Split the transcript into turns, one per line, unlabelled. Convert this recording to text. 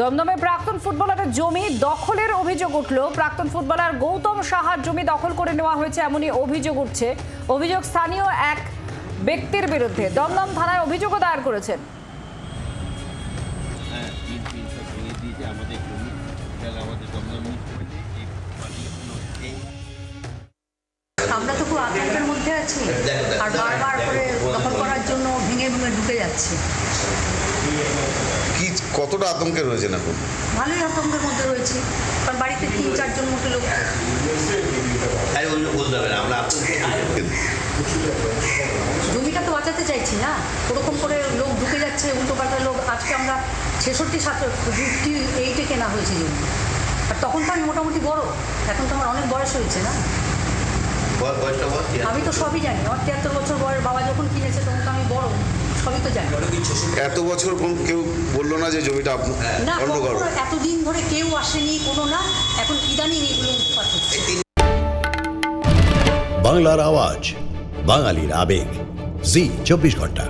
দমদমে প্রাক্তন ফুটবলারের জমি দখলের অভিযোগ উঠল। প্রাক্তন ফুটবলার গৌতম সাহার জমি দখল করে নেওয়া হয়েছে এমনই অভিযোগ উঠছে। অভিযোগ স্থানীয় এক ব্যক্তির বিরুদ্ধে। দমদম থানায় অভিযোগও দায়ের করেছেন।
আমরা তো খুব আতঙ্কের মধ্যে আছি, আর বারবার করে দখল করার জন্য ভেঙে ভেঙে ঢুকে যাচ্ছে।
কি কতটা আতঙ্কে রয়েছেন এখন?
ভালোই আতঙ্কের মধ্যে রয়েছি, কারণ বাড়িতে 3-4 মতো লোক। জমিটা তো বাঁচাতে চাইছি না, ওরকম করে লোক ঢুকে যাচ্ছে, উল্টো পাল্টা লোক। আজকে আমরা 56-58 কেনা হয়েছে জমি, আর তখন তো আমি মোটামুটি বড়, এখন তো আমার অনেক বয়স হয়েছে না। আমি তো সবই জানি, আমার 73 বছর বয়স। বাবা যখন কিনেছে তখন তো আমি বড়, সবই তো জানি।
এত বছর কেউ বললো না যে জমিটা
না, এতদিন ধরে কেউ আসেনি, কোনো না। এখন ইদানিং এগুলো উৎপাত হচ্ছে।
বাংলার আওয়াজ, বাঙালির আবেগ, জি 24 ঘন্টা।